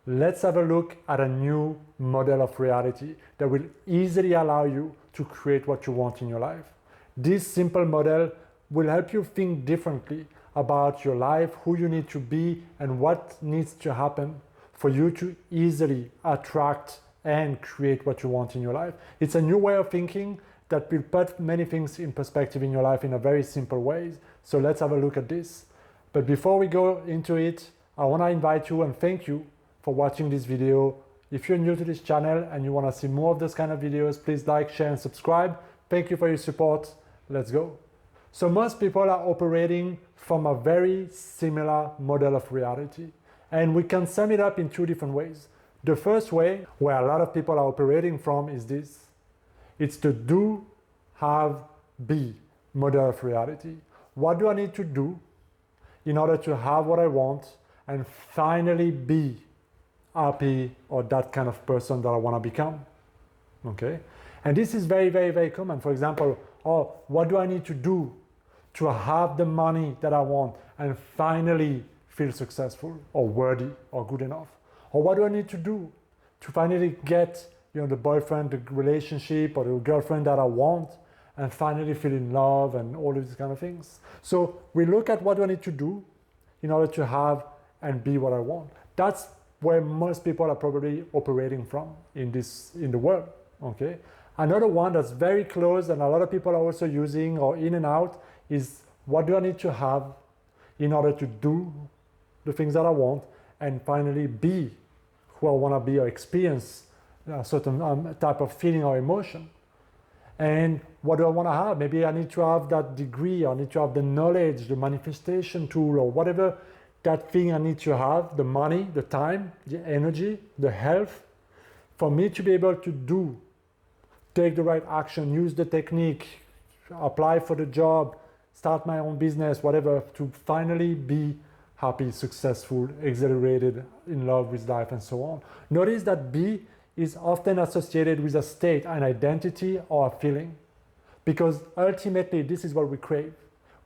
let's have a look at a new model of reality that will easily allow you to create what you want in your life. This simple model will help you think differently about your life, who you need to be, and what needs to happen for you to easily attract and create what you want in your life. It's a new way of thinking that will put many things in perspective in your life in a very simple way. So let's have a look at this. But before we go into it, I want to invite you and thank you for watching this video. If you're new to this channel and you want to see more of those kind of videos, please like, share, and subscribe. Thank you for your support. Let's go. So most people are operating from a very similar model of reality. And we can sum it up in two different ways. The first way, where a lot of people are operating from, is this. It's the do, have, be model of reality. What do I need to do in order to have what I want and finally be happy or that kind of person that I want to become? Okay? And this is very, very, very common. For example, what do I need to do to have the money that I want and finally feel successful or worthy or good enough? Or what do I need to do to finally get the boyfriend, the relationship, or the girlfriend that I want and finally feel in love and all of these kind of things? So we look at what do I need to do in order to have and be what I want. That's where most people are probably operating from in the world. Okay. Another one that's very close and a lot of people are also using or in and out is what do I need to have in order to do the things that I want and finally be who I want to be or experience a certain type of feeling or emotion. And what do I want to have? Maybe I need to have that degree, I need to have the knowledge, the manifestation tool, or whatever that thing I need to have, the money, the time, the energy, the health, for me to be able to do, take the right action, use the technique, apply for the job, start my own business, whatever, to finally be happy, successful, exhilarated, in love with life, and so on. Notice that be is often associated with a state, an identity, or a feeling. Because ultimately, this is what we crave.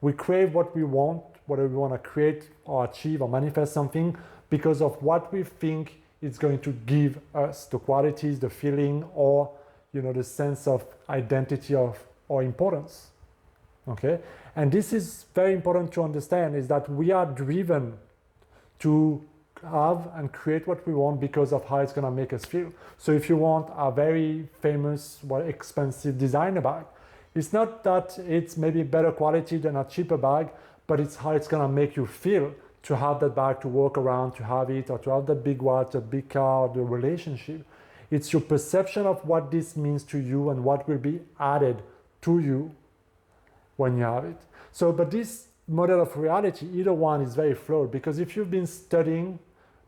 We crave what we want, whether we want to create or achieve or manifest something, because of what we think it's going to give us, the qualities, the feeling, or the sense of identity or importance. Okay? And this is very important to understand, is that we are driven to have and create what we want because of how it's going to make us feel. So if you want a very famous, expensive designer bag, it's not that it's maybe better quality than a cheaper bag, but it's how it's going to make you feel to have that bag, to walk around, to have it, or to have that big watch, a big car, the relationship. It's your perception of what this means to you and what will be added to you when you have it. So, but this model of reality, either one is very flawed, because if you've been studying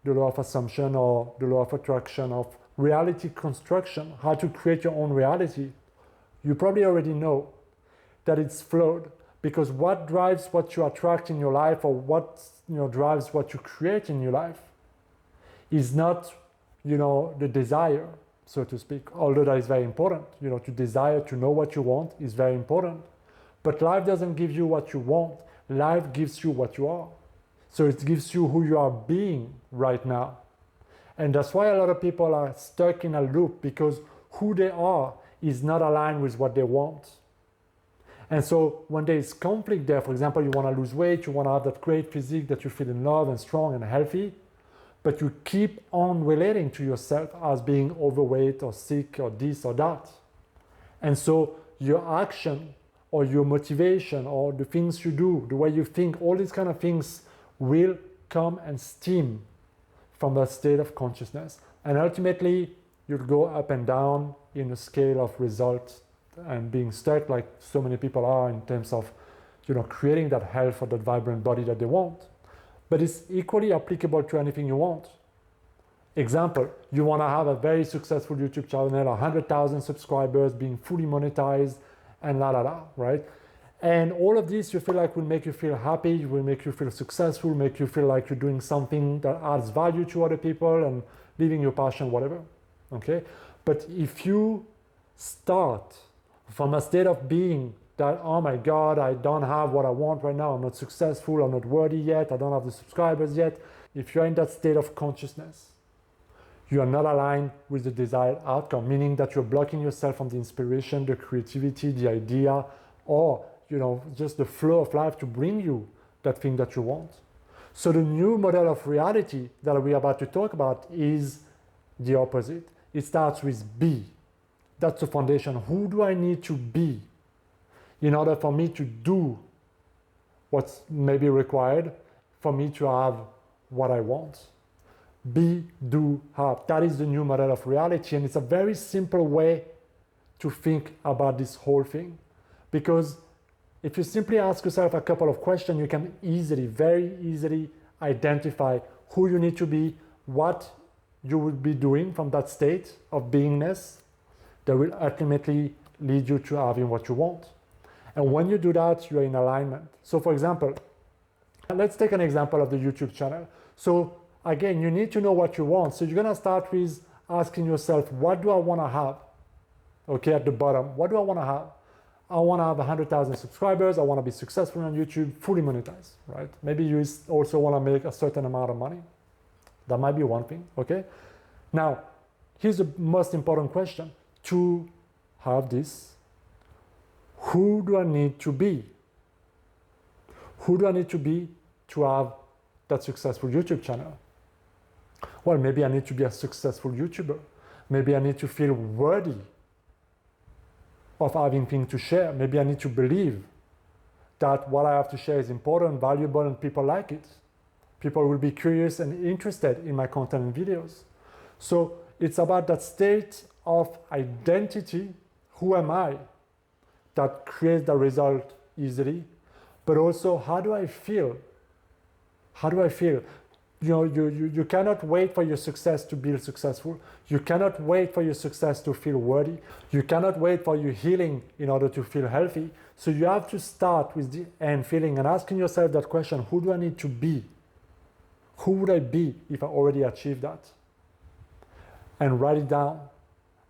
the law of assumption or the law of attraction, of reality construction, how to create your own reality, you probably already know that it's flawed, because what drives what you attract in your life, or what drives what you create in your life, is not the desire, so to speak, although that is very important. To desire, to know what you want is very important. But life doesn't give you what you want. Life gives you what you are. So it gives you who you are being right now. And that's why a lot of people are stuck in a loop, because who they are is not aligned with what they want. And so when there is conflict there, for example, you want to lose weight, you want to have that great physique that you feel in love and strong and healthy, but you keep on relating to yourself as being overweight or sick or this or that. And so your action or your motivation or the things you do, the way you think, all these kind of things will come and stem from that state of consciousness. And ultimately, you'll go up and down in a scale of results and being stuck like so many people are in terms of creating that health or that vibrant body that they want. But it's equally applicable to anything you want. Example, you want to have a very successful YouTube channel, 100,000 subscribers, being fully monetized, and right? And all of this you feel like will make you feel happy, will make you feel successful, make you feel like you're doing something that adds value to other people and living your passion, whatever, okay? But if you start from a state of being that, oh my God, I don't have what I want right now, I'm not successful, I'm not worthy yet, I don't have the subscribers yet. If you're in that state of consciousness, You are not aligned with the desired outcome, meaning that you're blocking yourself from the inspiration, the creativity, the idea, or just the flow of life to bring you that thing that you want. So the new model of reality that we're about to talk about is the opposite. It starts with be. That's the foundation. Who do I need to be in order for me to do what's maybe required for me to have what I want? Be, do, have. That is the new model of reality, and it's a very simple way to think about this whole thing. Because if you simply ask yourself a couple of questions, you can very easily identify who you need to be, what you will be doing from that state of beingness that will ultimately lead you to having what you want. And when you do that, you are in alignment. So for example, let's take an example of the YouTube channel. So again, you need to know what you want. So you're gonna start with asking yourself, what do I wanna have? Okay, at the bottom, what do I wanna have? I wanna have 100,000 subscribers, I wanna be successful on YouTube, fully monetized, right? Maybe you also wanna make a certain amount of money. That might be one thing, okay? Now, here's the most important question. To have this, who do I need to be? Who do I need to be to have that successful YouTube channel? Well, maybe I need to be a successful YouTuber. Maybe I need to feel worthy of having things to share. Maybe I need to believe that what I have to share is important, valuable, and people like it. People will be curious and interested in my content and videos. So it's about that state of identity, who am I, that creates the result easily, but also how do I feel? How do I feel? You cannot wait for your success to be successful. You cannot wait for your success to feel worthy. You cannot wait for your healing in order to feel healthy. So you have to start with the end feeling and asking yourself that question, who do I need to be? Who would I be if I already achieved that? And write it down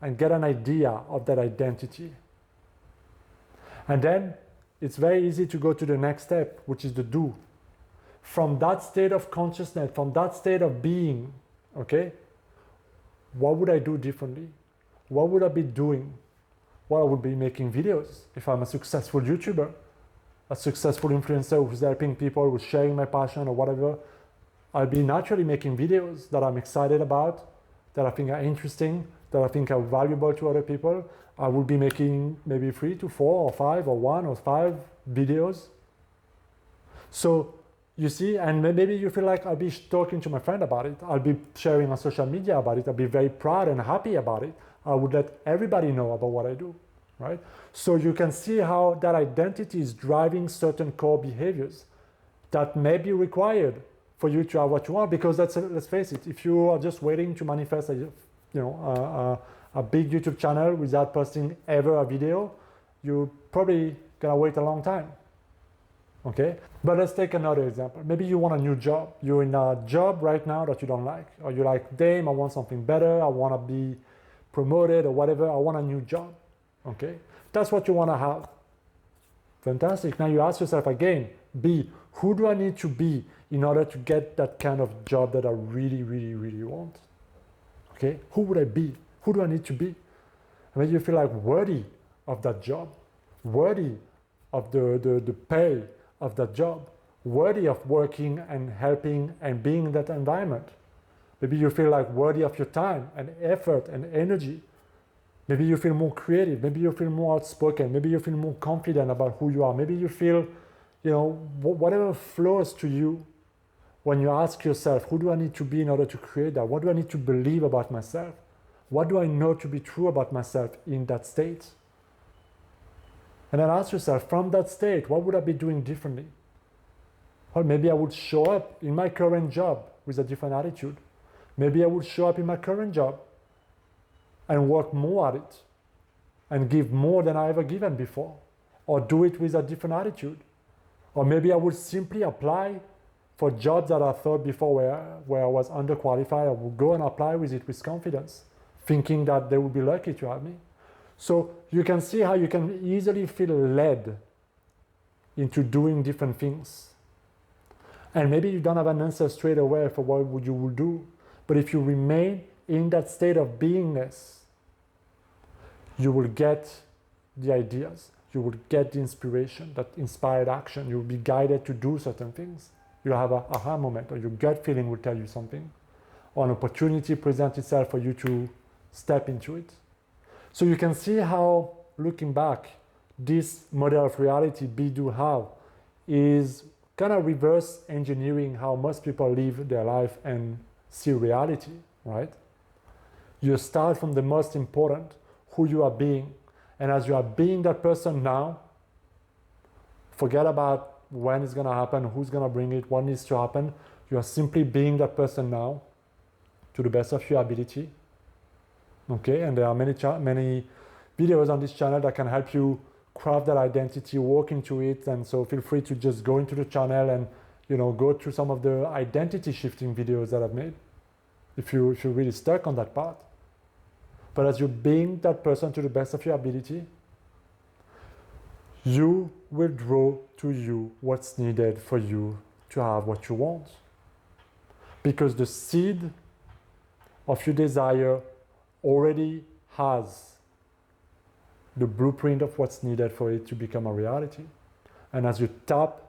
and get an idea of that identity. And then it's very easy to go to the next step, which is the do. From that state of consciousness, from that state of being, okay, what would I do differently? What would I be doing? Well, I would be making videos if I'm a successful YouTuber, a successful influencer who's helping people, who's sharing my passion or whatever. I'll be naturally making videos that I'm excited about, that I think are interesting, that I think are valuable to other people. I will be making maybe 3 to 4 or 5 or 1 or 5 videos. So you see, and maybe you feel like I'll be talking to my friend about it. I'll be sharing on social media about it. I'll be very proud and happy about it. I would let everybody know about what I do, right? So you can see how that identity is driving certain core behaviors that may be required for you to have what you want, because let's face it, if you are just waiting to manifest a big YouTube channel without posting ever a video, you're probably gonna wait a long time. Okay, but let's take another example. Maybe you want a new job. You're in a job right now that you don't like, or you're like, damn, I want something better. I want to be promoted or whatever. I want a new job. Okay, that's what you want to have. Fantastic. Now you ask yourself again, B, who do I need to be in order to get that kind of job that I really, really, really want? Okay, who would I be? Who do I need to be? And maybe you feel like worthy of that job, worthy of the pay of that job, worthy of working and helping and being in that environment. Maybe you feel like worthy of your time and effort and energy. Maybe you feel more creative. Maybe you feel more outspoken. Maybe you feel more confident about who you are. Maybe you feel, whatever flows to you when you ask yourself, who do I need to be in order to create that? What do I need to believe about myself? What do I know to be true about myself in that state? And then ask yourself, from that state, what would I be doing differently? Well, maybe I would show up in my current job with a different attitude. Maybe I would show up in my current job and work more at it and give more than I ever given before, or do it with a different attitude. Or maybe I would simply apply for jobs that I thought before where I was underqualified. I would go and apply with it with confidence, thinking that they would be lucky to have me. So you can see how you can easily feel led into doing different things. And maybe you don't have an answer straight away for what you will do, but if you remain in that state of beingness, you will get the ideas, you will get the inspiration, that inspired action, you will be guided to do certain things. You'll have an aha moment, or your gut feeling will tell you something, or an opportunity presents itself for you to step into it. So you can see how, looking back, this model of reality, be, do, have, is kind of reverse engineering how most people live their life and see reality, right? You start from the most important, who you are being. And as you are being that person now, forget about when it's going to happen, who's going to bring it, what needs to happen. You are simply being that person now to the best of your ability. Okay, and there are many videos on this channel that can help you craft that identity, walk into it. And so feel free to just go into the channel and, you know, go through some of the identity shifting videos that I've made if you're really stuck on that part. But as you're being that person to the best of your ability, you will draw to you what's needed for you to have what you want. Because the seed of your desire already has the blueprint of what's needed for it to become a reality. And as you tap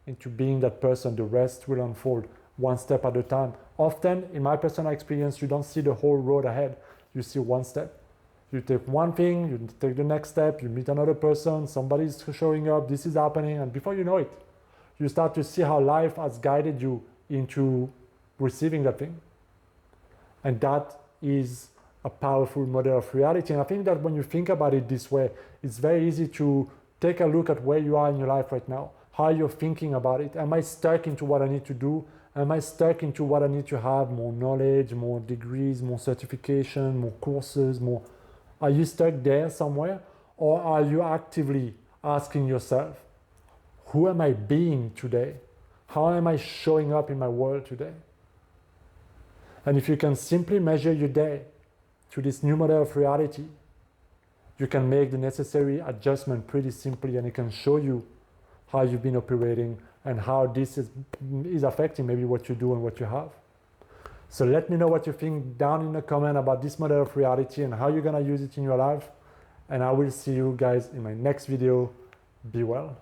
into being that person, the rest will unfold one step at a time. Often, in my personal experience, you don't see the whole road ahead. You see one step. You take one thing, you take the next step, you meet another person, somebody's showing up, this is happening, and before you know it, you start to see how life has guided you into receiving that thing. And that is a powerful model of reality. And I think that when you think about it this way, it's very easy to take a look at where you are in your life right now, how you're thinking about it. Am I stuck into what I need to do? Am I stuck into what I need to have? More knowledge, more degrees, more certification, more courses, more... Are you stuck there somewhere? Or are you actively asking yourself, who am I being today? How am I showing up in my world today? And if you can simply measure your day to this new model of reality, you can make the necessary adjustment pretty simply, and it can show you how you've been operating and how this is affecting maybe what you do and what you have. So let me know what you think down in the comment about this model of reality and how you're gonna use it in your life. And I will see you guys in my next video. Be well.